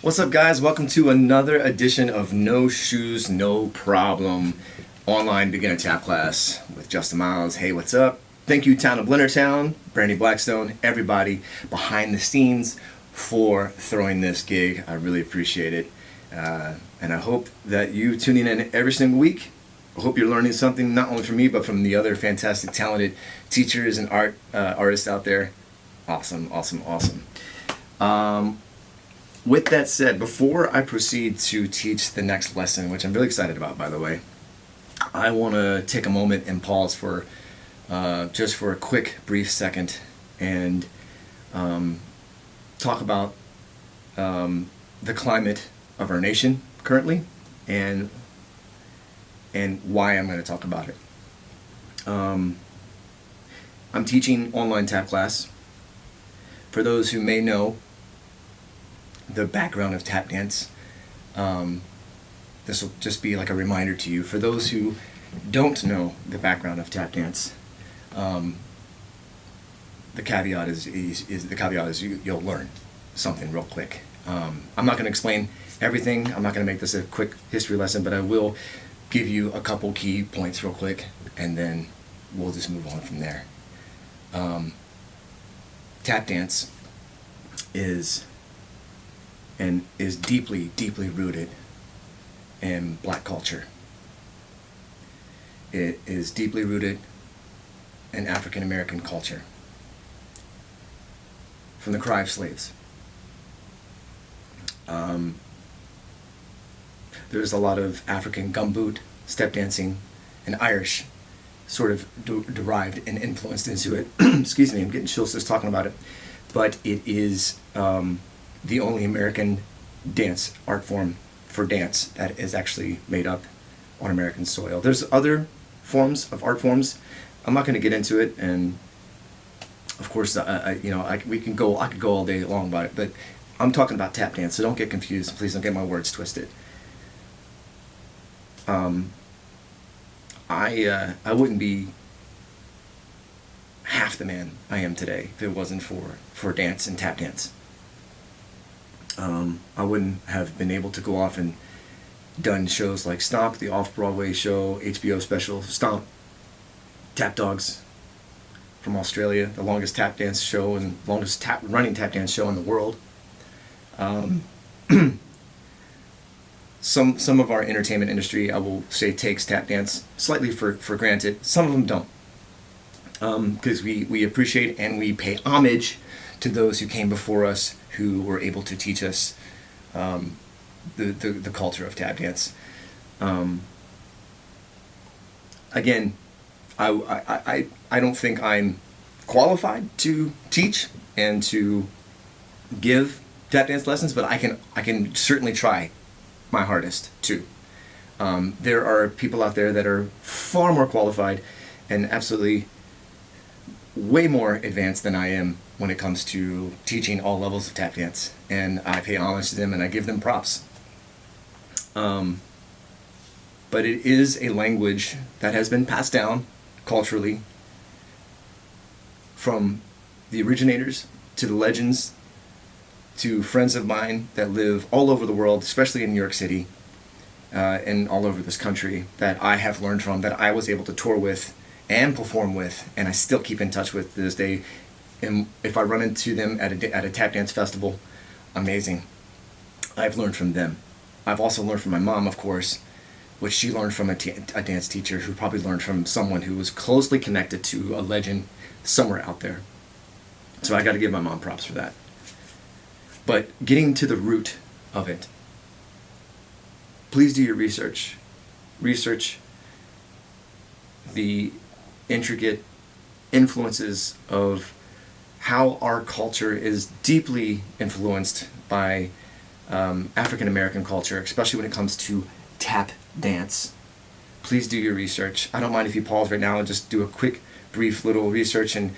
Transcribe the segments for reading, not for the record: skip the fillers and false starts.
What's up, guys? Welcome to another edition of No Shoes, No Problem online beginner tap class with Justin Myles. Hey, what's up? Thank you, Town of Leonardtown, Brandy Blackstone, everybody behind the scenes for throwing this gig. I really appreciate it. And I hope that you tuning in every single week. I hope you're learning something, not only from me, but from the other fantastic, talented teachers and artists out there. Awesome. With that said, before I proceed to teach the next lesson, which I'm really excited about, by the way, I want to take a moment and pause for just for a quick, brief second and talk about the climate of our nation currently and why I'm going to talk about it. I'm teaching online tap class. For those who may know the background of tap dance, this will just be like a reminder to you. For those who don't know the background of tap dance, the caveat is you'll learn something real quick. I'm not going to explain everything. I'm not going to make this a quick history lesson, but I will give you a couple key points real quick, and then we'll just move on from there. Tap dance is deeply rooted in black culture. It is deeply rooted in African American culture, from the cry of slaves. There's a lot of African gumboot, step dancing, and Irish sort of derived and influenced into it. Excuse me, I'm getting chills just talking about it. But it is the only American dance art form for dance that is actually made up on American soil. There's other forms of art forms. I'm not going to get into it, and of course, I could go all day long about it. But I'm talking about tap dance, so don't get confused. Please don't get my words twisted. I wouldn't be half the man I am today if it wasn't for dance and tap dance. I wouldn't have been able to go off and done shows like Stomp, the off-Broadway show, HBO special, Stomp, Tap Dogs from Australia, the longest tap dance show and longest running tap dance show in the world. Some of our entertainment industry, I will say, takes tap dance slightly for granted. Some of them don't. Because we appreciate and we pay homage to those who came before us, who were able to teach us the culture of tap dance. Again, I don't think I'm qualified to teach and to give tap dance lessons, but I can certainly try my hardest too. There are people out there that are far more qualified and absolutely way more advanced than I am when it comes to teaching all levels of tap dance, and I pay homage to them and I give them props. But it is a language that has been passed down culturally from the originators to the legends to friends of mine that live all over the world, especially in New York City and all over this country, that I have learned from, that I was able to tour with and perform with, and I still keep in touch with to this day. And if I run into them at a tap dance festival, amazing. I've learned from them. I've also learned from my mom, of course, which she learned from a dance teacher who probably learned from someone who was closely connected to a legend somewhere out there. So I got to give my mom props for that. But getting to the root of it, please do your research. Research the intricate influences of how our culture is deeply influenced by African American culture, especially when it comes to tap dance. Please do your research. I don't mind if you pause right now and just do a quick, brief little research and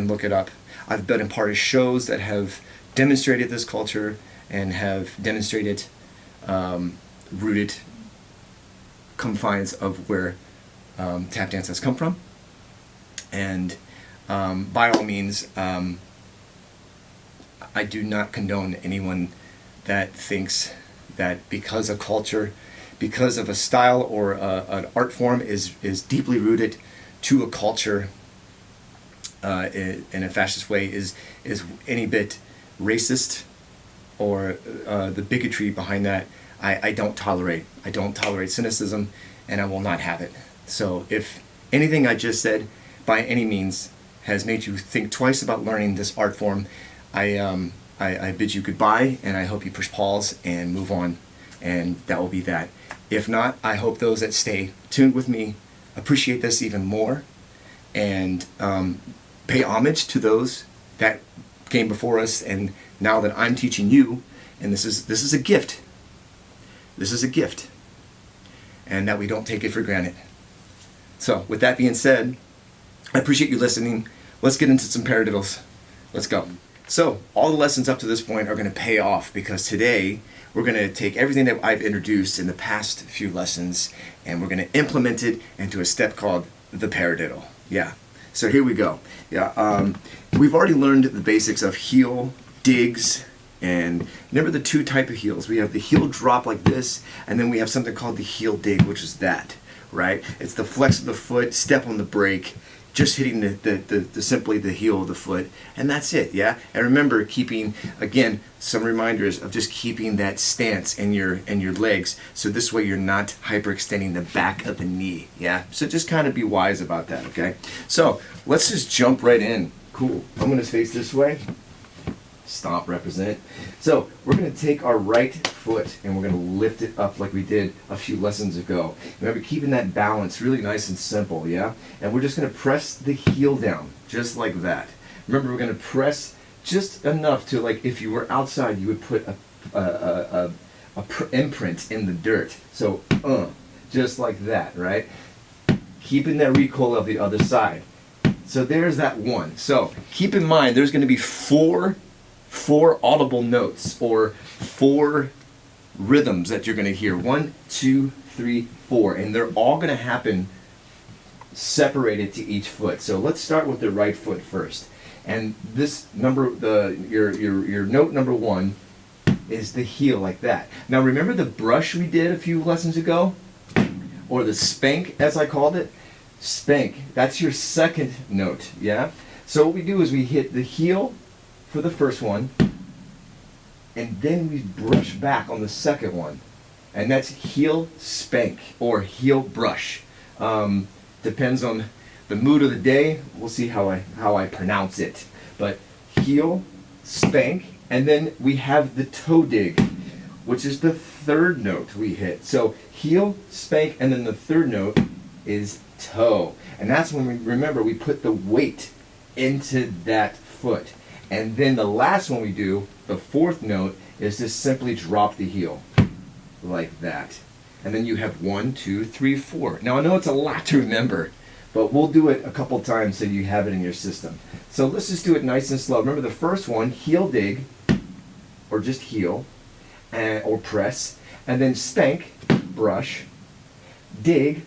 look it up. I've been a part of shows that have demonstrated this culture and have demonstrated rooted confines of where tap dance has come from. And by all means, I do not condone anyone that thinks that because a culture, because of a style or an art form is deeply rooted to a culture in a fascist way is any bit racist, or the bigotry behind that, I don't tolerate. I don't tolerate cynicism, and I will not have it. So if anything I just said by any means has made you think twice about learning this art form, I bid you goodbye, and I hope you push pause and move on, and that will be that. If not, I hope those that stay tuned with me appreciate this even more, and pay homage to those that came before us, and now that I'm teaching you, and this is a gift. This is a gift, and that we don't take it for granted. So, with that being said, I appreciate you listening. Let's get into some paradiddles. Let's go. So, all the lessons up to this point are going to pay off, because today we're going to take everything that I've introduced in the past few lessons, and we're going to implement it into a step called the paradiddle. Yeah. So here we go. Yeah. We've already learned the basics of heel, digs, and remember the two type of heels. We have the heel drop like this, and then we have something called the heel dig, which is that, right? It's the flex of the foot, step on the brake, just hitting the simply the heel of the foot, and that's it. Yeah. And remember, keeping, again, some reminders of just keeping that stance in your legs, so this way you're not hyperextending the back of the knee. Yeah. So just kind of be wise about that. Okay. So let's just jump right in. Cool. I'm going to face this way. Stomp, represent. So we're going to take our right foot and we're going to lift it up like we did a few lessons ago. Remember, keeping that balance really nice and simple, yeah? And we're just going to press the heel down, just like that. Remember, we're going to press just enough to, like, if you were outside, you would put a imprint in the dirt. So, just like that, right? Keeping that recoil of the other side. So there's that one. So keep in mind, there's going to be four audible notes, or four rhythms that you're going to hear. 1, 2, 3, 4, and they're all going to happen separated to each foot. So let's start with the right foot first. And this number, your note number 1 is the heel, like that. Now remember the brush we did a few lessons ago, or the spank as I called it? Spank. That's your second note, yeah? So what we do is we hit the heel for the first one, and then we brush back on the second one, and that's heel spank or heel brush. Depends on the mood of the day. We'll see how I pronounce it. But heel spank, and then we have the toe dig, which is the third note we hit. So heel spank, and then the third note is toe, and that's when we put the weight into that foot. And then the last one we do, the fourth note, is just simply drop the heel like that. And then you have 1, 2, 3, 4. Now I know it's a lot to remember, but we'll do it a couple times so you have it in your system. So let's just do it nice and slow. Remember the first one, heel dig, or just heel, or press, and then spank, brush, dig,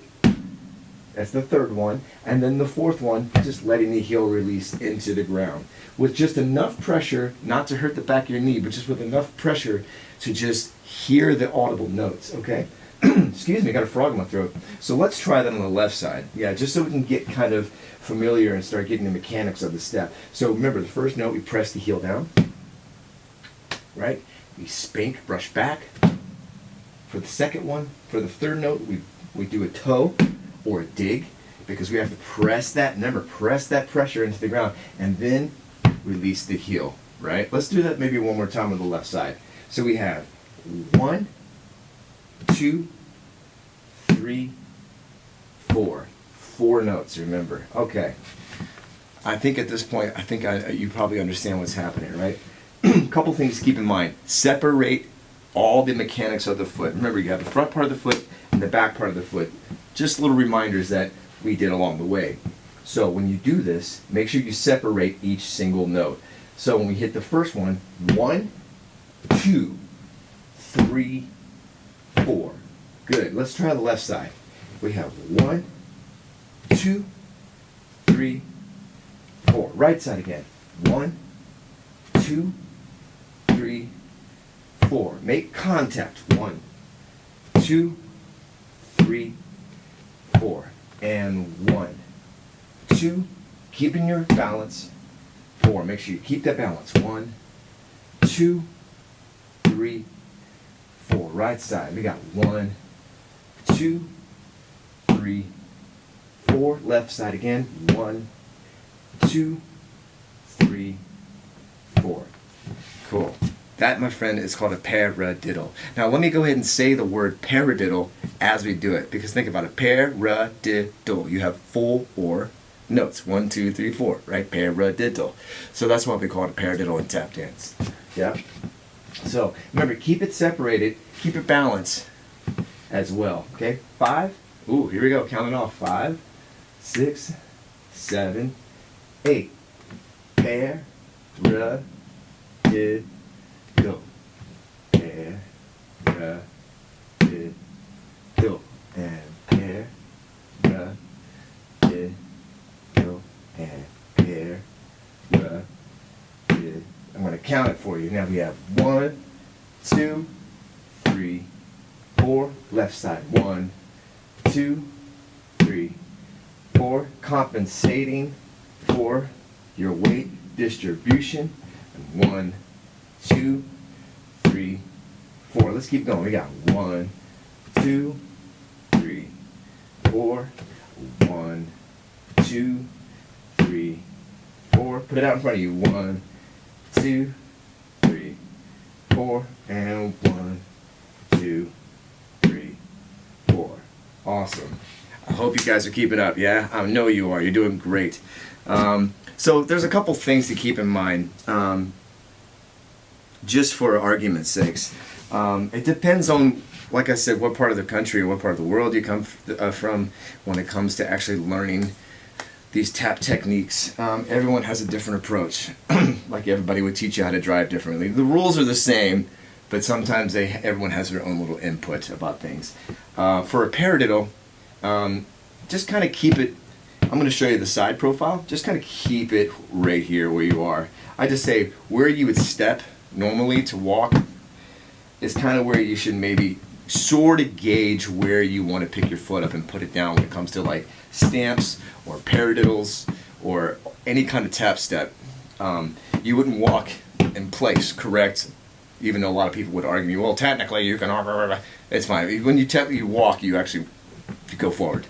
that's the third one, and then the fourth one, just letting the heel release into the ground. With just enough pressure, not to hurt the back of your knee, but just with enough pressure to just hear the audible notes, okay? Excuse me, I got a frog in my throat. So let's try that on the left side. Yeah, just so we can get kind of familiar and start getting the mechanics of the step. So remember, the first note, we press the heel down, right? We spank, brush back. For the second one, for the third note, we do a toe, or a dig, because we have to press that, remember, press that pressure into the ground, and then release the heel, right? Let's do that maybe one more time on the left side. So we have 1, 2, 3, 4. 4 notes, remember. Okay. I think at this point, you probably understand what's happening, right? A couple things to keep in mind. Separate all the mechanics of the foot. Remember, you have the front part of the foot and the back part of the foot. Just little reminders that we did along the way. So when you do this, make sure you separate each single note. So when we hit the first one, 1, 2, 3, 4. Good. Let's try the left side. We have 1, 2, 3, 4. Right side again. 1, 2, 3, 4. Make contact. 1, 2, 3, 4. And 1, 2. Keeping your balance. 4. Make sure you keep that balance. 1, 2, 3, 4. Right side. We got 1, 2, 3, 4. Left side again. 1, 2, 3, 4. Cool. That, my friend, is called a paradiddle. Now, let me go ahead and say the word paradiddle as we do it, because think about it. Paradiddle. You have 4 notes. 1, 2, 3, 4. Right? Paradiddle. So that's why we call it a paradiddle in tap dance. Yeah. So remember, keep it separated. Keep it balanced as well. Okay. 5. Ooh, here we go. Counting off. 5, 6, 7, 8. Paradiddle. Paradiddle. And paradiddle. And paradiddle. I'm going to count it for you. Now we have 1, 2, 3, 4. Left side. 1, 2, 3, 4. Compensating for your weight distribution. And 1, 2, 3, 4. Let's keep going. We got 1, 2, 3, 4. 1, 2, 3, 4. Put it out in front of you. 1, 2, 3, 4. And 1, 2, 3, 4. Awesome. I hope you guys are keeping up. Yeah, I know you are. You're doing great. So there's a couple things to keep in mind, just for argument's sakes. It depends on, like I said, what part of the country or what part of the world you come from when it comes to actually learning these tap techniques. Everyone has a different approach. Like everybody would teach you how to drive differently. The rules are the same, but sometimes everyone has their own little input about things. For a paradiddle, just kind of keep it. I'm going to show you the side profile. Just kind of keep it right here where you are. I just say where you would step normally to walk is kind of where you should maybe sort of gauge where you want to pick your foot up and put it down when it comes to like stamps or paradiddles or any kind of tap step. You wouldn't walk in place, correct? Even though a lot of people would argue, well, technically you can. It's fine. When you walk, you actually go forward.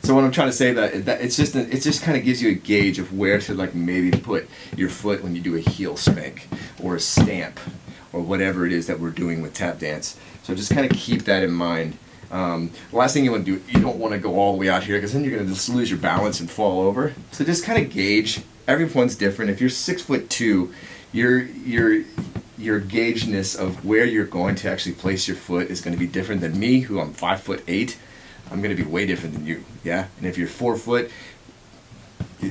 So what I'm trying to say that it just kind of gives you a gauge of where to like maybe put your foot when you do a heel spank or a stamp or whatever it is that we're doing with tap dance. So just kind of keep that in mind. The last thing you want to do, you don't want to go all the way out here because then you're going to just lose your balance and fall over. So just kind of gauge. Everyone's different. If you're 6'2", your gaugeness of where you're going to actually place your foot is going to be different than me, who I'm 5'8". I'm going to be way different than you, yeah? And if you're 4 foot,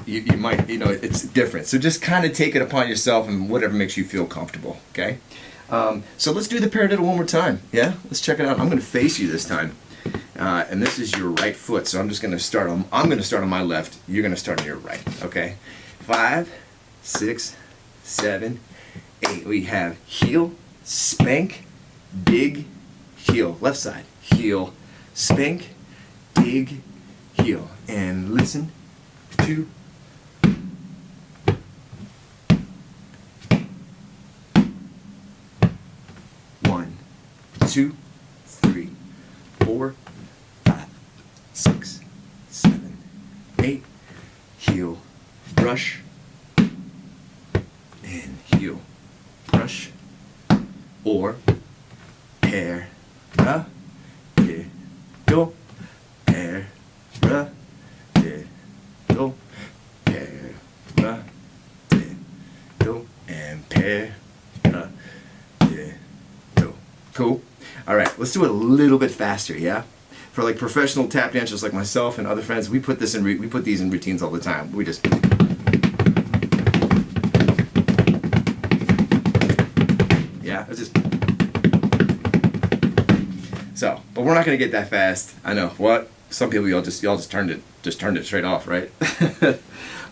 you might, it's different. So just kind of take it upon yourself and whatever makes you feel comfortable, okay? So let's do the paradiddle one more time, yeah? Let's check it out. I'm going to face you this time. And this is your right foot, so I'm going to start on my left. You're going to start on your right, okay? 5, 6, 7, 8. We have heel, spank, dig, heel. Left side, heel, spank, dig, heel. And listen to 1, 2, 3, 4, 5, 6, 7, 8. Heel, brush, and heel, brush, or paradiddle, paradiddle, paradiddle, and paradiddle. Cool? Alright, let's do it a little bit faster, yeah? For like professional tap dancers like myself and other friends, we put these in routines all the time. We just it's just so, but we're not gonna get that fast. I know what some people y'all just turned it straight off, right?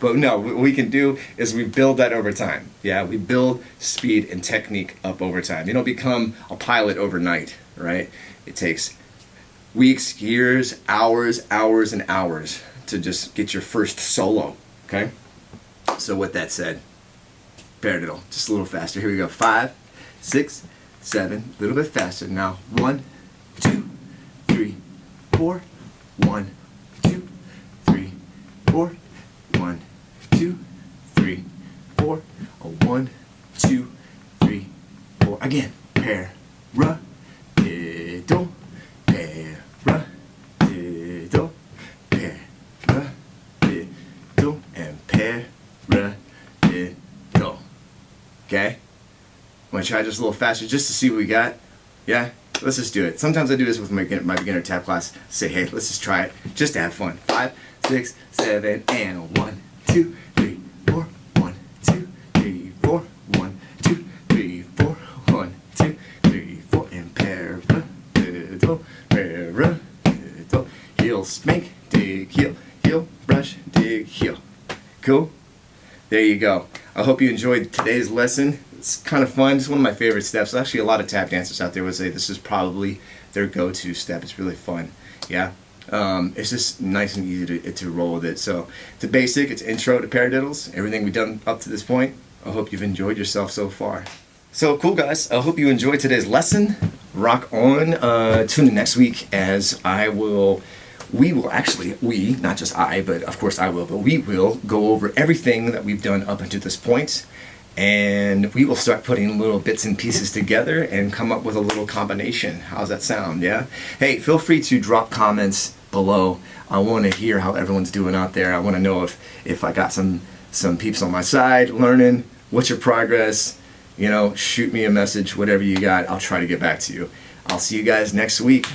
But no, what we can do is we build that over time. Yeah, we build speed and technique up over time. You don't become a pilot overnight, right? It takes weeks, years, hours, hours, and hours to just get your first solo, okay? So with that said, Paradiddle, just a little faster. Here we go. 5, 6, 7, a little bit faster. Now 1, 2, 3, 4, 1, 2, 3, 4, 1, 2, 3, 4, 1, 2, 3, 4. Again, paradiddle, paradiddle, paradiddle, and paradiddle. Okay? I'm gonna try just a little faster just to see what we got. Yeah? Let's just do it. Sometimes I do this with my beginner tap class. Say, hey, let's just try it just to have fun. 5, 6, 7, and 1, 2, 3, 4, 1, 2, 3, 4, 1, 2, 3, 4, 1, 2, 3, 4, and paradiddle, paradiddle, heel, spank, dig, heel, heel, brush, dig, heel. Cool? There you go. I hope you enjoyed today's lesson. It's kind of fun. It's one of my favorite steps. Actually, a lot of tap dancers out there would say this is probably their go-to step. It's really fun. Yeah. It's just nice and easy to roll with it. So it's a basic. It's intro to Paradiddles. Everything we've done up to this point. I hope you've enjoyed yourself so far. So cool, guys. I hope you enjoyed today's lesson. Rock on. Tune in next week as we will actually, not just I, but of course I will, but we will go over everything that we've done up until this point, and we will start putting little bits and pieces together and come up with a little combination. How's that sound? Yeah? Hey, feel free to drop comments below. I want to hear how everyone's doing out there. I want to know if I got some peeps on my side learning. What's your progress? You know, shoot me a message, whatever you got. I'll try to get back to you. I'll see you guys next week.